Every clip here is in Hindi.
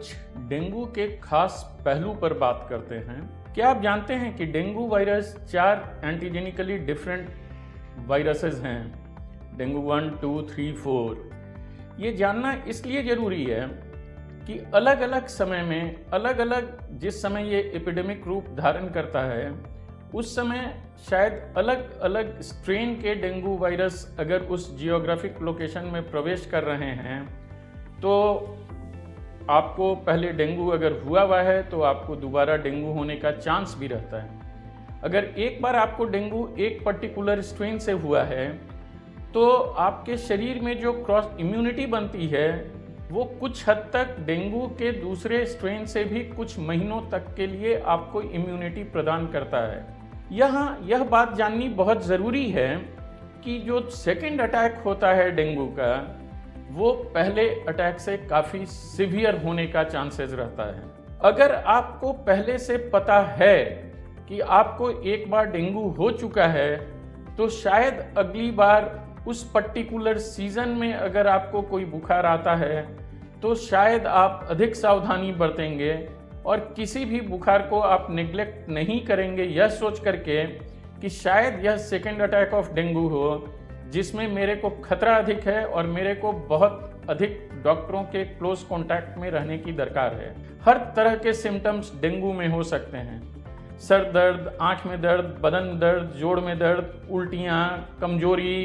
कुछ डेंगू के खास पहलू पर बात करते हैं। क्या आप जानते हैं कि डेंगू वायरस 4 एंटीजेनिकली डिफरेंट वायरसेस हैं? डेंगू 1, 2, 3, 4। ये जानना इसलिए ज़रूरी है कि अलग अलग समय में जिस समय ये एपिडेमिक रूप धारण करता है उस समय शायद अलग अलग स्ट्रेन के डेंगू वायरस अगर उस जियोग्राफिक लोकेशन में प्रवेश कर रहे हैं तो आपको पहले डेंगू अगर हुआ है तो आपको दोबारा डेंगू होने का चांस भी रहता है। अगर एक बार आपको डेंगू एक पर्टिकुलर स्ट्रेन से हुआ है तो आपके शरीर में जो क्रॉस इम्यूनिटी बनती है वो कुछ हद तक डेंगू के दूसरे स्ट्रेन से भी कुछ महीनों तक के लिए आपको इम्यूनिटी प्रदान करता है। यहाँ यह बात जाननी बहुत ज़रूरी है कि जो सेकंड अटैक होता है डेंगू का वो पहले अटैक से काफ़ी सीवियर होने का चांसेस रहता है। अगर आपको पहले से पता है कि आपको एक बार डेंगू हो चुका है तो शायद अगली बार उस पर्टिकुलर सीज़न में अगर आपको कोई बुखार आता है तो शायद आप अधिक सावधानी बरतेंगे और किसी भी बुखार को आप नेग्लेक्ट नहीं करेंगे यह सोच करके कि शायद यह सेकेंड अटैक ऑफ डेंगू हो जिसमें मेरे को खतरा अधिक है और मेरे को बहुत अधिक डॉक्टरों के क्लोज कांटेक्ट में रहने की दरकार है। हर तरह के सिम्टम्स डेंगू में हो सकते हैं। सर दर्द, आँख में दर्द, बदन दर्द, जोड़ में दर्द, उल्टियाँ, कमजोरी,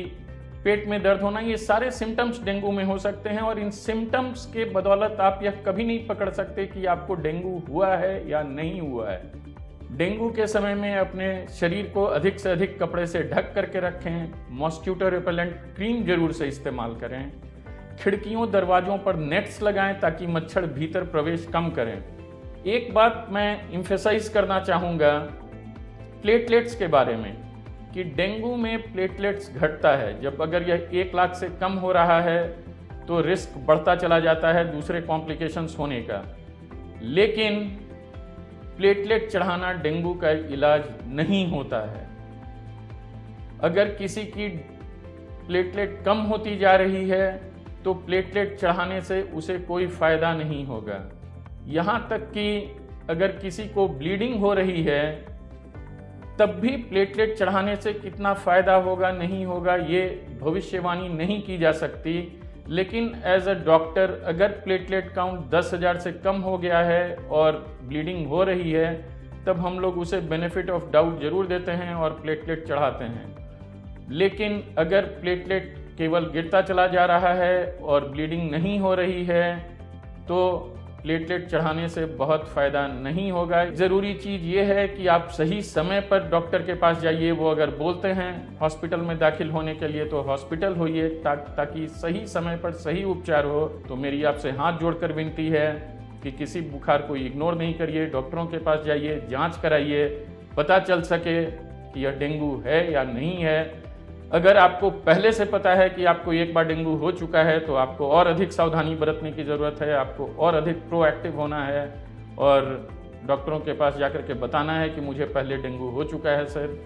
पेट में दर्द होना, ये सारे सिम्टम्स डेंगू में हो सकते हैं और इन सिम्टम्स के बदौलत आप यह कभी नहीं पकड़ सकते कि आपको डेंगू हुआ है या नहीं हुआ है। डेंगू के समय में अपने शरीर को अधिक से अधिक कपड़े से ढक करके रखें। मॉस्किटो रिपेलेंट क्रीम जरूर से इस्तेमाल करें। खिड़कियों दरवाजों पर नेट्स लगाएं ताकि मच्छर भीतर प्रवेश कम करें। एक बात मैं इम्फेसाइज करना चाहूँगा प्लेटलेट्स के बारे में कि डेंगू में प्लेटलेट्स घटता है। जब अगर यह 1 लाख से कम हो रहा है तो रिस्क बढ़ता चला जाता है दूसरे कॉम्प्लिकेशंस होने का। लेकिन प्लेटलेट चढ़ाना डेंगू का इलाज नहीं होता है। अगर किसी की प्लेटलेट कम होती जा रही है तो प्लेटलेट चढ़ाने से उसे कोई फ़ायदा नहीं होगा। यहाँ तक कि अगर किसी को ब्लीडिंग हो रही है तब भी प्लेटलेट चढ़ाने से कितना फ़ायदा होगा नहीं होगा ये भविष्यवाणी नहीं की जा सकती। लेकिन एज अ डॉक्टर अगर प्लेटलेट काउंट 10,000 से कम हो गया है और ब्लीडिंग हो रही है तब हम लोग उसे बेनिफिट ऑफ डाउट ज़रूर देते हैं और प्लेटलेट चढ़ाते हैं। लेकिन अगर प्लेटलेट केवल गिरता चला जा रहा है और ब्लीडिंग नहीं हो रही है तो प्लेटलेट चढ़ाने से बहुत फ़ायदा नहीं होगा। ज़रूरी चीज़ ये है कि आप सही समय पर डॉक्टर के पास जाइए। वो अगर बोलते हैं हॉस्पिटल में दाखिल होने के लिए तो हॉस्पिटल होइए ताकि सही समय पर सही उपचार हो। तो मेरी आपसे हाथ जोड़कर विनती है कि किसी बुखार को इग्नोर नहीं करिए, डॉक्टरों के पास जाइए, जांच कराइए, पता चल सके कि यह डेंगू है या नहीं है। अगर आपको पहले से पता है कि आपको एक बार डेंगू हो चुका है तो आपको और अधिक सावधानी बरतने की ज़रूरत है। आपको और अधिक प्रोएक्टिव होना है और डॉक्टरों के पास जाकर के बताना है कि मुझे पहले डेंगू हो चुका है सर,